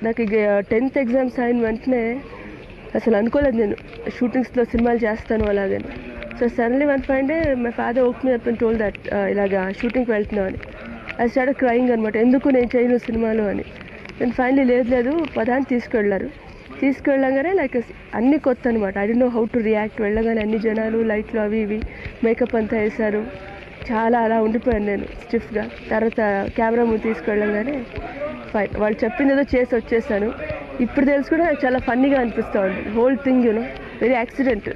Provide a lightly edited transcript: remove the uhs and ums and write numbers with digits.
నాకు ఇక 10th exams అయిన వెంటనే అసలు అనుకోలేదు నేను షూటింగ్స్లో సినిమాలు చేస్తాను అలాగని. So suddenly one fine day my father woke me up and told that ఇలాగా షూటింగ్కి వెళ్తున్నావు అని. అది స్టార్ట్ క్రయింగ్ అనమాట, ఎందుకు నేను చేయను సినిమాలు అని. నేను ఫైనలీ లేదు పదాన్ని తీసుకువెళ్ళగానే లైక్ అన్నీ కొత్త అనమాట. I don't know how to react. వెళ్ళగానే అన్ని జనాలు లైట్లు అవి ఇవి మేకప్ అంతా వేశారు, చాలా అలా ఉండిపోయాను నేను స్టిఫ్గా. తర్వాత కెమెరా ముందు తీసుకెళ్ళగానే ఫైన్ వాళ్ళు చెప్పింది ఏదో చేసి వచ్చేసాను. ఇప్పుడు తెలుసుకుంటే నాకు చాలా ఫన్నీగా అనిపిస్తూ ఉంది హోల్ థింగ్, వెరీ యాక్సిడెంట్.